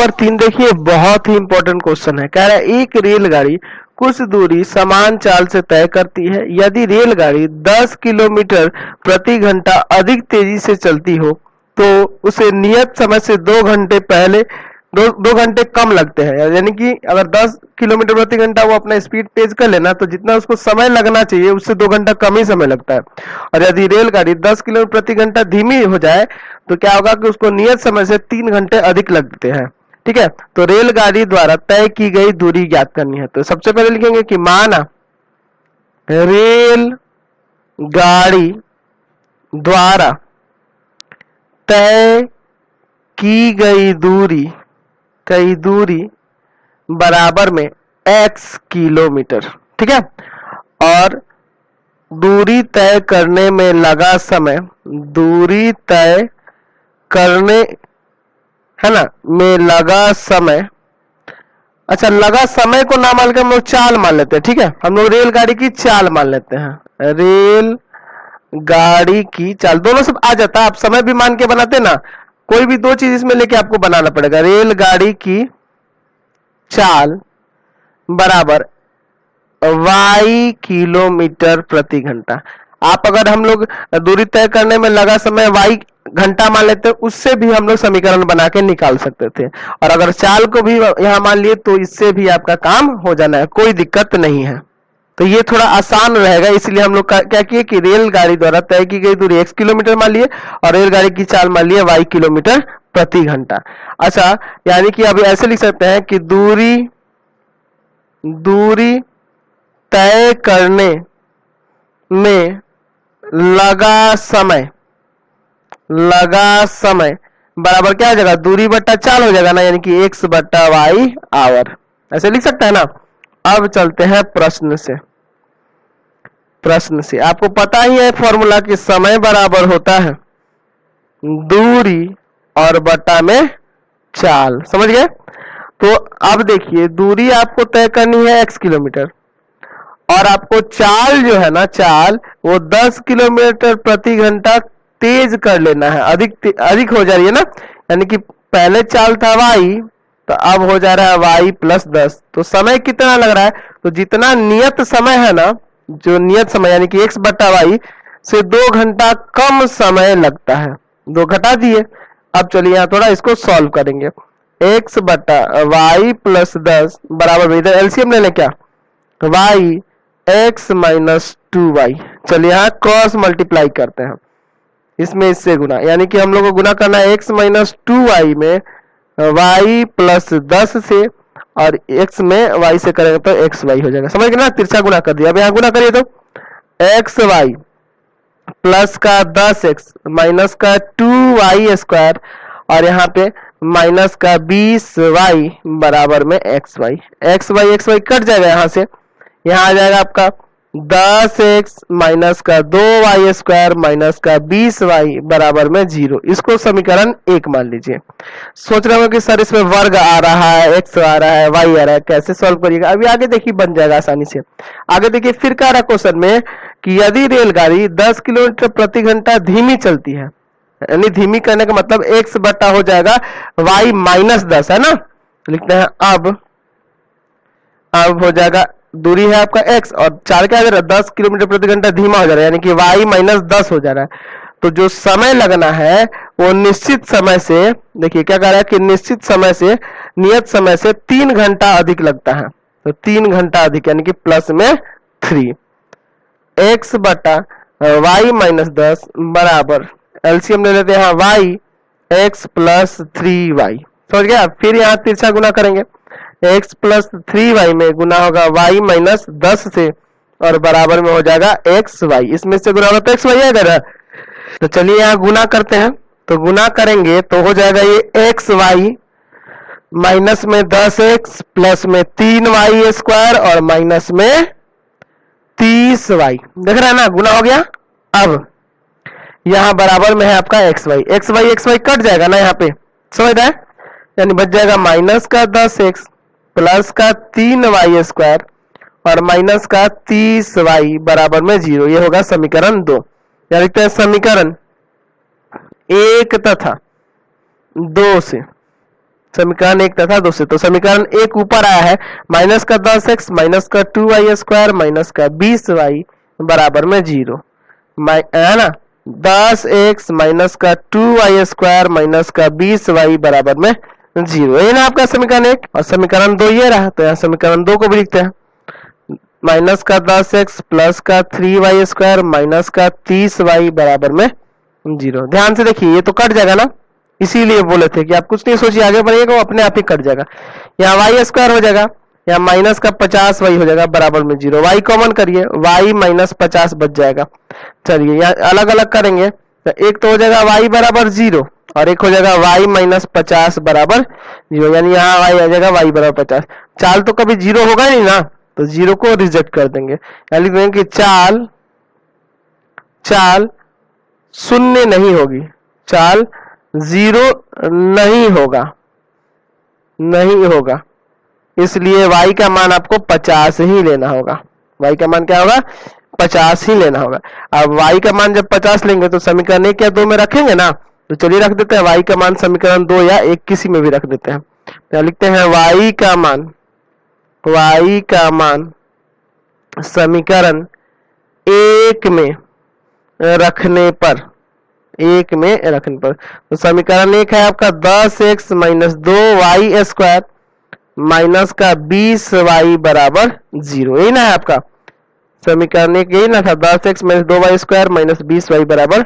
Number 3 देखिए, बहुत ही important question है। कह रहा है एक रेलगाड़ी कुछ दूरी समान चाल से तय करती है। यदि रेलगाड़ी 10 किलोमीटर प्रति घंटा अधिक तेजी से चलती हो तो उसे नियत समय से 2 घंटे पहले 2 घंटे कम लगते हैं। यानी कि अगर 10 किलोमीटर प्रति घंटा वो अपना स्पीड तेज कर लेना तो जितना उसको समय लगना चाहिए उससे 2 घंटा कम ही समय लगता है। और यदि रेलगाड़ी 10 किलोमीटर प्रति घंटा धीमी हो जाए तो क्या होगा कि उसको नियत समय से 3 घंटे अधिक लगते हैं। ठीक है, तो रेलगाड़ी द्वारा तय की गई दूरी ज्ञात करनी है। तो सबसे पहले लिखेंगे कि माना रेल गाड़ी द्वारा तय की गई दूरी बराबर में x किलोमीटर। ठीक है, और दूरी तय करने में लगा समय, दूरी तय करने है ना में लगा समय, अच्छा लगा समय को ना मान के हम लोग चाल मान लेते हैं। ठीक है, हम लोग रेलगाड़ी की चाल मान लेते हैं। रेल गाड़ी की चाल दोनों सब आ जाता है, आप समय भी मान के बनाते ना, कोई भी दो चीज इसमें लेके आपको बनाना पड़ेगा। रेलगाड़ी की चाल बराबर y किलोमीटर प्रति घंटा। आप अगर हम लोग दूरी तय करने में लगा समय y घंटा मान लेते हैं, उससे भी हम लोग समीकरण बना के निकाल सकते थे। और अगर चाल को भी यहां मान लिए तो इससे भी आपका काम हो जाना है, कोई दिक्कत नहीं है। तो ये थोड़ा आसान रहेगा, इसलिए हम लोग क्या किए कि रेलगाड़ी द्वारा तय की गई दूरी x किलोमीटर मान लिए और रेलगाड़ी की चाल मान लिए y किलोमीटर प्रति घंटा। अच्छा, यानी कि अब ऐसे लिख सकते हैं कि दूरी तय करने में लगा समय बराबर क्या हो जाएगा, दूरी बट्टा चाल हो जाएगा ना, यानी कि x बट्टा y आवर। ऐसे लिख सकते हैं ना। अब चलते हैं प्रश्न से। आपको पता ही है फॉर्मूला कि समय बराबर होता है दूरी और बट्टा में चाल, समझ गए। तो अब देखिए, दूरी आपको तय करनी है x किलोमीटर और आपको चाल जो है ना, चाल वो 10 किलोमीटर प्रति घंटा तेज कर लेना है, अधिक हो जा रही है ना, यानी कि पहले चाल था y तो अब हो जा रहा है y प्लस 10। तो समय कितना लग रहा है, तो जितना नियत समय है ना, जो नियत समय यानी कि x बट्टा y से 2 घंटा कम समय लगता है। 2 घटा दिए। अब चलिए यहाँ थोड़ा इसको सॉल्व करेंगे। x बट्टा y प्लस 10 बराबर, इधर एलसीएम ले लें क्या, y x माइनस 2y। चलिए यहाँ क्रॉस मल्टीप्लाई करते हैं, इसमें इससे गुना, यानी कि हम लोग को गुना करना है x माइनस 2y में y प्लस 10 से, और x में y से करेंगे तो xy हो जाएगा। समझ गए ना, तिरछा गुना कर दिया। अब यहाँ गुना करिए तो xy प्लस का 10x माइनस का 2y स्क्वायर और यहाँ पे माइनस का 20y बराबर में xy कट जाएगा। यहाँ से यहाँ आ जाएगा आपका 10x माइनस का 2y स्क्वायर माइनस का 20y बराबर में 0। इसको समीकरण 1 मान लीजिए। सोच रहे हो कि सर इसमें वर्ग आ रहा है, x आ रहा है, y आ रहा है, कैसे सॉल्व करिएगा। अभी आगे देखिए बन जाएगा आसानी से। आगे देखिए फिर कह रहा क्वेश्चन में कि यदि रेलगाड़ी 10 किलोमीटर प्रति घंटा धीमी चलती है, यानी धीमी करने का मतलब x बट्टा हो जाएगा y माइनस 10, है ना। लिखते हैं अब हो जाएगा, दूरी है आपका x और चाल क्या है 10 किलोमीटर प्रति घंटा धीमा हो जा रहा है, यानी कि y माइनस 10 हो जा रहा है। तो जो समय लगना है वो निश्चित समय से, देखिए क्या कह रहा है कि निश्चित समय से नियत समय से 3 घंटा अधिक लगता है। तो 3 घंटा अधिक यानी कि प्लस में 3, x बटा y माइनस 10 बराबर, एलसीएम ले लेते हैं y x प्लस 3y। समझ गया। फिर यहाँ तिरछा गुना करेंगे, x प्लस 3y में गुना होगा y माइनस 10 से और बराबर में हो जाएगा xy। इसमें से गुना होगा तो xy है इधर। तो चलिए यहाँ गुना करते हैं, तो गुना करेंगे तो हो जाएगा ये xy माइनस में 10x प्लस में 3y स्क्वायर और माइनस में 30y। देख रहे हैं ना, गुना हो गया। अब यहाँ बराबर में है आपका xy कट जाएगा ना यहाँ पे, समझ रहे हैं, यानी बच जाएगा माइनस का 10x प्लस का 3y स्क्वायर और माइनस का 30y बराबर में 0। ये होगा समीकरण 2। या लिखते हैं समीकरण 1 तथा 2 से, समीकरण 1 तथा 2 से। तो समीकरण 1 ऊपर आया है माइनस का 10x माइनस का 2y² माइनस का 20y बराबर में 0, है ना। 10x माइनस का 2y² माइनस का 20y बराबर में 0, ये ना आपका समीकरण 1। और समीकरण 2 ये रहा, तो यहाँ समीकरण 2 को भी लिखते हैं। माइनस का 10x प्लस का 3y² माइनस का 30y बराबर में 0। ध्यान से देखिए, ये तो कट जाएगा ना, इसीलिए बोले थे कि आप कुछ नहीं सोचिए, आगे बढ़िएगा वो अपने आप ही कट जाएगा। यहाँ y² हो जाएगा, यहाँ माइनस का 50y हो जाएगा बराबर में 0। y कॉमन करिए, y माइनस 50 बच जाएगा। चलिए यहाँ अलग अलग करेंगे, तो एक तो हो जाएगा y बराबर 0 और एक हो जाएगा y माइनस 50 बराबर 0, यानी यहाँ y आ जाएगा y बराबर 50। चाल तो कभी 0 होगा नहीं ना, तो 0 को रिजेक्ट कर देंगे, यानी लिख देंगे कि चाल शून्य नहीं होगी, चाल 0 नहीं होगा, इसलिए y का मान आपको 50 ही लेना होगा। y का मान क्या होगा? 50 ही लेना होगा। अब y का मान जब 50 लेंगे तो समीकरण 1 या 2 में रखेंगे ना, तो चलिए रख देते हैं y का मान समीकरण 2 या 1 किसी में भी रख देते हैं। तो लिखते हैं y का मान समीकरण 1 में रखने पर, तो समीकरण 1 है आपका 10x माइनस 2y² माइनस का 20y बराबर 0, यही ना है आपका समीकरण 1, यही ना था, 10x minus 2y² minus 20y बराबर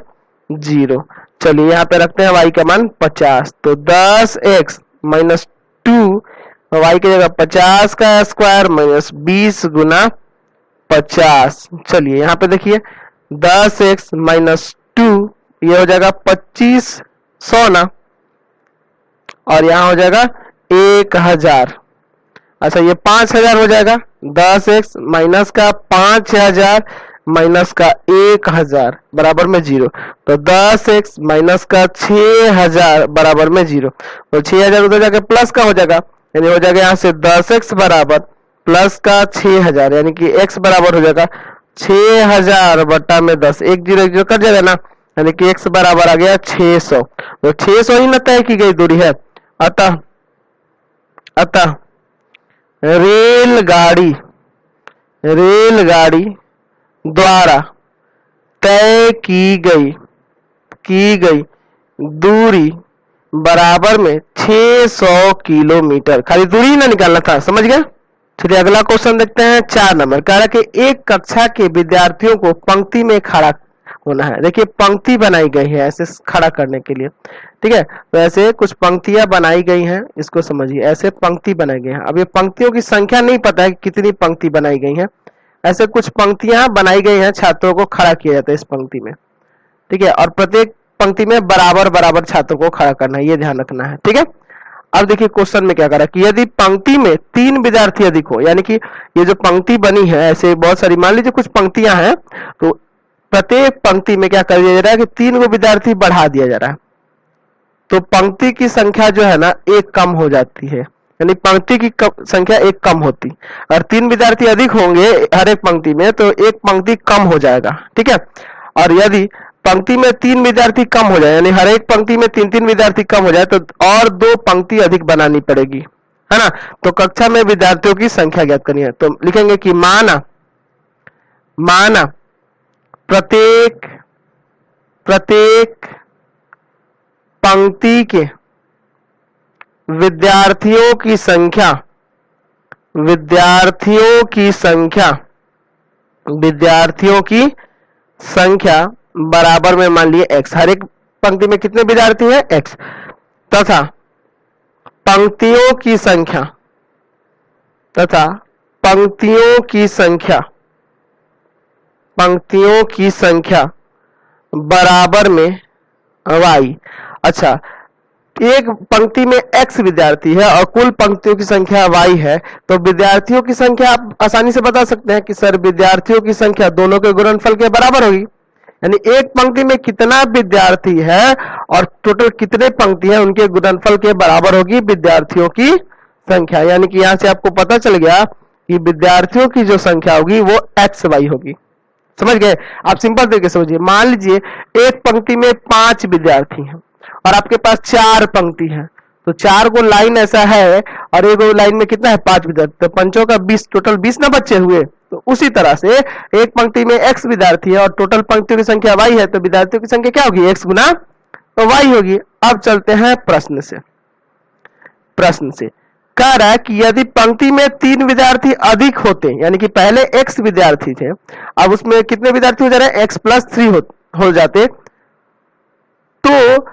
0। चलिए यहाँ पे रखते हैं y का मान 50, तो 10x माइनस 2 y की जगह 50 का स्क्वायर माइनस 20 गुना 50। चलिए यहाँ पे देखिए 10x माइनस 2 ये हो जाएगा 2500 ना, और यहाँ हो जाएगा 1000। अच्छा ये 5000 हो जाएगा, 10x माइनस का 5000 माइनस का 1000 बराबर में 0, तो 10x माइनस का 6000 बराबर में 0, तो 6000 उधर जाके प्लस का हो जाएगा, यानी हो जाएगा यहाँ से 10x बराबर प्लस का 6000, यानी कि x बराबर हो जाएगा 6000 बटा में 10, 1 0 1 0 कट जाएगा ना, यानी कि x बराबर आ गया 600। तो 600 ही ना तय की गई दूरी है, अतः रेलगाड़ी द्वारा तय की गई दूरी बराबर में 600 किलोमीटर। खाली दूरी ना निकालना था, समझ गए। चलिए अगला क्वेश्चन देखते हैं, 4 नंबर। कह रहा है कि एक कक्षा के विद्यार्थियों को पंक्ति में खड़ा होना है। देखिए पंक्ति बनाई गई है ऐसे खड़ा करने के लिए, ठीक है। तो ऐसे कुछ पंक्तियां बनाई गई हैं, इसको समझिए, ऐसे पंक्ति बनाई गई है। अब ये पंक्तियों की संख्या नहीं पता है कि कितनी पंक्ति बनाई गई है, ऐसे कुछ पंक्तियां बनाई गई हैं, छात्रों को खड़ा किया जाता है इस पंक्ति में, ठीक है। और प्रत्येक पंक्ति में बराबर छात्रों को खड़ा करना है, ये ध्यान रखना है, ठीक है। अब देखिए क्वेश्चन में क्या करा कि यदि पंक्ति में 3 विद्यार्थी अधिक हो, यानी कि ये जो पंक्ति बनी है ऐसे बहुत सारी, मान लीजिए कुछ पंक्तियां हैं, तो प्रत्येक पंक्ति में क्या कर दिया जा रहा है कि 3 गो विद्यार्थी बढ़ा दिया जा रहा है, तो पंक्ति की संख्या जो है ना 1 कम हो जाती है, यानी पंक्ति की संख्या 1 कम होती। और 3 विद्यार्थी अधिक होंगे हर एक पंक्ति में तो एक पंक्ति कम हो जाएगा, ठीक है। और यदि पंक्ति में 3 विद्यार्थी कम हो जाए, यानी हर एक पंक्ति में 3-3 विद्यार्थी कम हो जाए, तो और 2 पंक्ति अधिक बनानी पड़ेगी, है ना। तो कक्षा में विद्यार्थियों की संख्या ज्ञात करनी है, तो लिखेंगे कि माना प्रत्येक पंक्ति के विद्यार्थियों की संख्या बराबर में मान लिए x, हर एक पंक्ति में कितने विद्यार्थी हैं x, तथा पंक्तियों की संख्या बराबर में y। अच्छा एक पंक्ति में x विद्यार्थी है और कुल पंक्तियों की संख्या y है, तो विद्यार्थियों की संख्या आप आसानी से बता सकते हैं कि सर विद्यार्थियों की संख्या दोनों के गुणनफल के बराबर होगी, यानी एक पंक्ति में कितना विद्यार्थी है और टोटल कितने पंक्ति है उनके गुणनफल के बराबर होगी विद्यार्थियों की संख्या। यानी कि यहाँ से आपको पता चल गया कि विद्यार्थियों की जो संख्या होगी वो xy होगी, समझ गए। आप सिंपल तरीके से समझिए, मान लीजिए एक पंक्ति में 5 विद्यार्थी हैं और आपके पास 4 पंक्ति हैं, तो 4 को लाइन ऐसा है और एक लाइन में कितना है 5 विद्यार्थी, तो पंचों का 20, टोटल 20 ना बच्चे हुए। तो उसी तरह से एक पंक्ति में x विद्यार्थी है और टोटल पंक्तियों की संख्या y है, तो विद्यार्थियों की संख्या क्या होगी, x गुना तो y होगी। अब चलते हैं प्रश्न से। प्रश्न से कह रहा है कि यदि पंक्ति में 3 विद्यार्थी अधिक होते, यानी कि पहले x विद्यार्थी थे, अब उसमें कितने विद्यार्थी हो जा रहे हैं, x+3 हो जाते, तो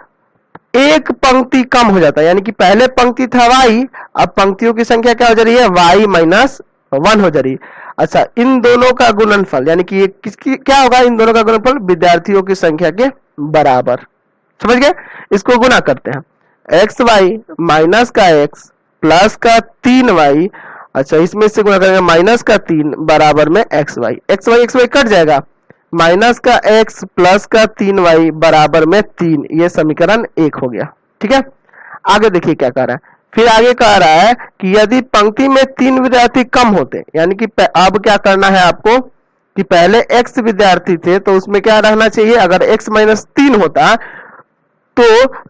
एक पंक्ति कम हो जाता है, यानी कि पहले पंक्ति था y, अब पंक्तियों की संख्या क्या हो जा रही है, y-1 हो जा रही है। अच्छा, इन दोनों का गुणनफल, यानी कि ये किसकी क्या होगा, इन दोनों का गुणनफल विद्यार्थियों की संख्या के बराबर। समझ गए, इसको गुना करते हैं, xy माइनस का x प्लस का 3y, अच्छा इसमें से गुना करेंगे माइनस का 3 बराबर में xy, xy कट जाएगा, माइनस का x प्लस का 3y बराबर में 3, ये समीकरण 1 हो गया। ठीक है, आगे देखिए क्या कह रहा है, फिर आगे कह रहा है कि यदि पंक्ति में 3 विद्यार्थी कम होते, यानी कि अब क्या करना है आपको कि पहले x विद्यार्थी थे तो उसमें क्या रहना चाहिए, अगर x-3 होता तो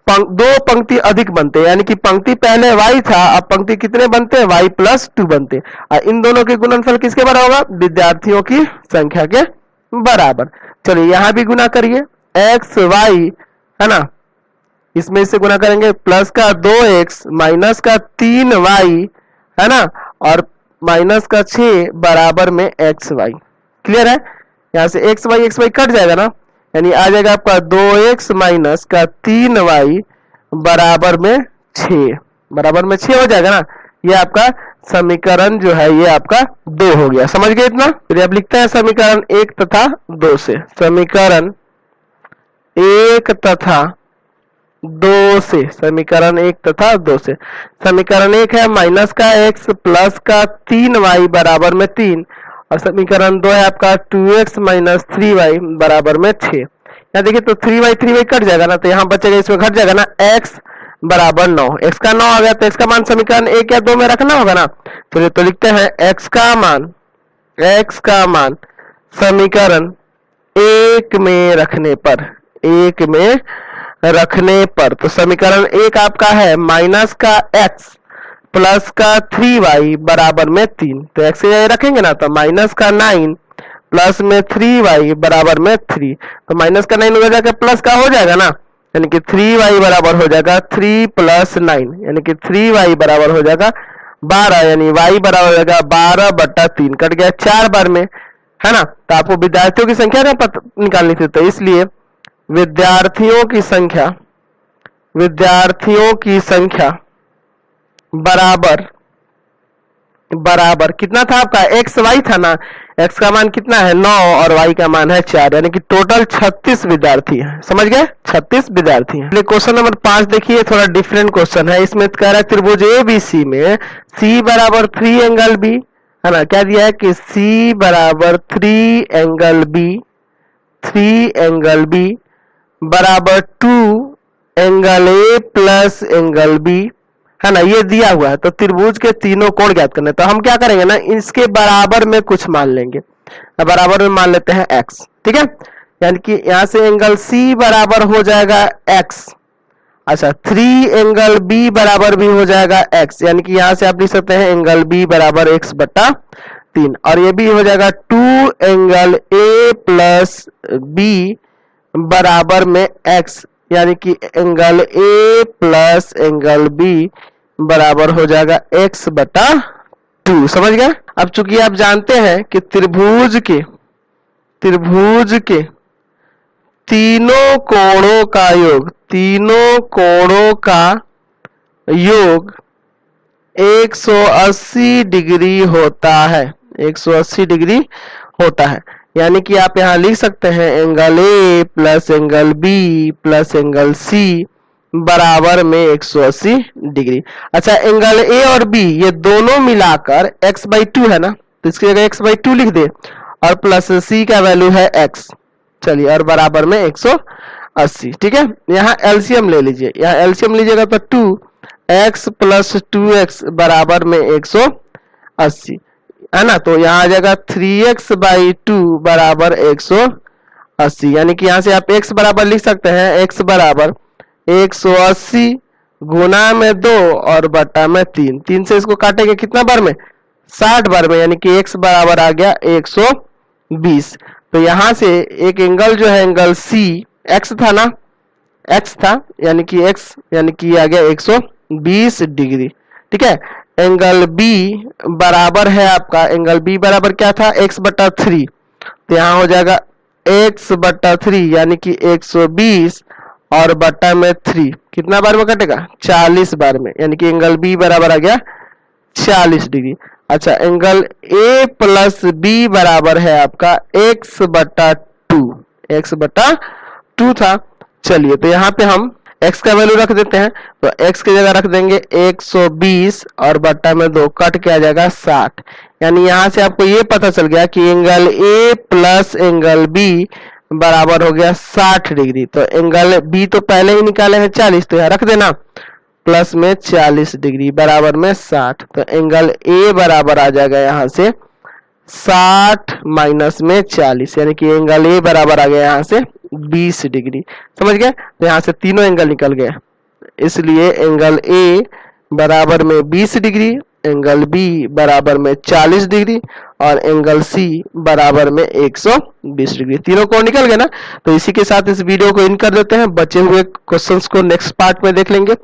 दो पंक्ति अधिक बनते, यानी कि पंक्ति पहले y था, अब पंक्ति कितने बनते, y+2 बनते, और इन दोनों के गुणनफल किसके बराबर होगा, विद्यार्थियों की संख्या के बराबर। चलिए यहां भी गुना करिए, xy है ना, इसमें से गुना करेंगे, प्लस का 2x माइनस का 3y है ना, और माइनस का 6 बराबर में xy। क्लियर है, यहां से xy कट जाएगा ना, यानी आ जाएगा आपका 2x माइनस का 3y बराबर में 6, बराबर में 6 हो जाएगा ना। ये आपका समीकरण जो है ये आपका 2 हो गया। समझ गए इतना? फिर आप लिखते हैं समीकरण 1 तथा 2 से, समीकरण 1 तथा 2 से, समीकरण 1 तथा 2 से। समीकरण 1 है माइनस का x प्लस का 3y बराबर में 3, और समीकरण 2 है आपका 2x माइनस 3y बराबर में 6। यहाँ देखिए तो 3y कट जाएगा ना, तो यहाँ बचेगा, इसमें घट जाएगा ना, x बराबर 9, x का 9 आ गया, तो x का मान समीकरण 1 या 2 में रखना होगा ना। तो लिखते हैं x का मान समीकरण 1 में रखने पर, तो समीकरण 1 आपका है माइनस का x प्लस का 3y बराबर में 3, तो x से रखेंगे ना, तो माइनस का 9 प्लस में 3y बराबर में 3, तो माइनस का 9 हो जाएगा, प्लस का हो जाएगा ना, यानी कि 3y बराबर हो जाएगा 3 प्लस 9, यानी कि 3y बराबर हो जाएगा 12, यानी y बराबर हो जाएगा 12/3, कट गया 4 बार में, है ना। तो आपको विद्यार्थियों की संख्या ना निकालनी थी, तो इसलिए विद्यार्थियों की संख्या बराबर कितना था आपका, x y था ना, x का मान कितना है 9 और y का मान है 4, यानी कि टोटल 36 विद्यार्थी हैं। समझ गए, 36 विद्यार्थी हैं। क्वेश्चन नंबर 5 देखिए, थोड़ा डिफरेंट क्वेश्चन है। इसमें कह रहा है त्रिभुज ABC में C बराबर 3 एंगल B, है ना, क्या दिया है कि C बराबर 3 एंगल B बराबर 2 angle A plus angle B, है ना, ये दिया हुआ है। तो त्रिभुज के तीनों कोण ज्ञात करने, तो हम क्या करेंगे ना, इसके बराबर में कुछ मान लेंगे, बराबर में मान लेते हैं x। ठीक है, यानी कि यहां से एंगल C बराबर हो जाएगा x, अच्छा 3 एंगल B बराबर भी हो जाएगा x, यानी कि यहां से आप लिख सकते हैं एंगल B बराबर x/3, और ये भी हो जाएगा 2 एंगल A प्लस B बराबर में x, यानी कि angle A plus angle B बराबर हो जाएगा x/2। समझ गए। अब चूंकि आप जानते हैं कि त्रिभुज के तीनों कोणों का योग 180 डिग्री होता है, 180 डिग्री होता है, यानी कि आप यहां लिख सकते हैं angle A plus angle B plus angle C बराबर में 180 डिग्री। अच्छा, एंगल A और B ये दोनों मिलाकर x/2 है ना, तो इसकी जगह x/2 लिख दे, और प्लस C का वैल्यू है x, चलिए, और बराबर में 180। ठीक है, यहाँ एलसीएम ले लीजिए, यहाँ एलसीएम लीजिएगा तो 2x प्लस 2x बराबर में 180, है ना, तो यहाँ आ जाएगा 3x/2 बराबर 180, यानी कि यहाँ से आप x बराबर लिख सकते हैं, x बराबर 180 गुना में 2 और बटा में 3, 3 से इसको काटेंगे कितना बार में, 60 बार में, यानी कि x बराबर आ गया 120। तो यहां से एक एंगल जो है एंगल C, x था ना, x था, यानी कि x यानी कि आ गया 120 डिग्री। ठीक है, एंगल B बराबर है आपका, एंगल B बराबर क्या था, x बटा 3, तो यहाँ हो जाएगा x बटा 3 यानी कि 120 और बटा में 3 कितना बार में कटेगा, 40 बार में, यानी कि एंगल B बराबर आ गया 40 डिग्री। अच्छा, एंगल A प्लस B बराबर है आपका x बटा 2, x बटा 2 था। चलिए, तो यहाँ पे हम x का वैल्यू रख देते हैं, तो x की जगह रख देंगे 120 और बट्टा में 2 कट के आ जाएगा 60, यानी यहाँ से आपको ये पता चल गया कि angle A plus angle B बराबर हो गया 60 डिग्री। तो एंगल B तो पहले ही निकाले हैं 40, तो यहाँ रख देना प्लस में 40 डिग्री बराबर में 60, तो एंगल A बराबर आ जाएगा यहाँ से 60 माइनस में 40, यानी कि एंगल A बराबर आ गया यहाँ से 20 डिग्री। समझ गए, तो यहाँ से तीनों एंगल निकल गए, इसलिए एंगल A बराबर में 20 डिग्री, एंगल B बराबर में 40 डिग्री और एंगल C बराबर में 120 डिग्री। तीनों को निकल गए ना। तो इसी के साथ इस वीडियो को इन कर देते हैं, बचे हुए क्वेश्चंस को नेक्स्ट पार्ट में देख लेंगे।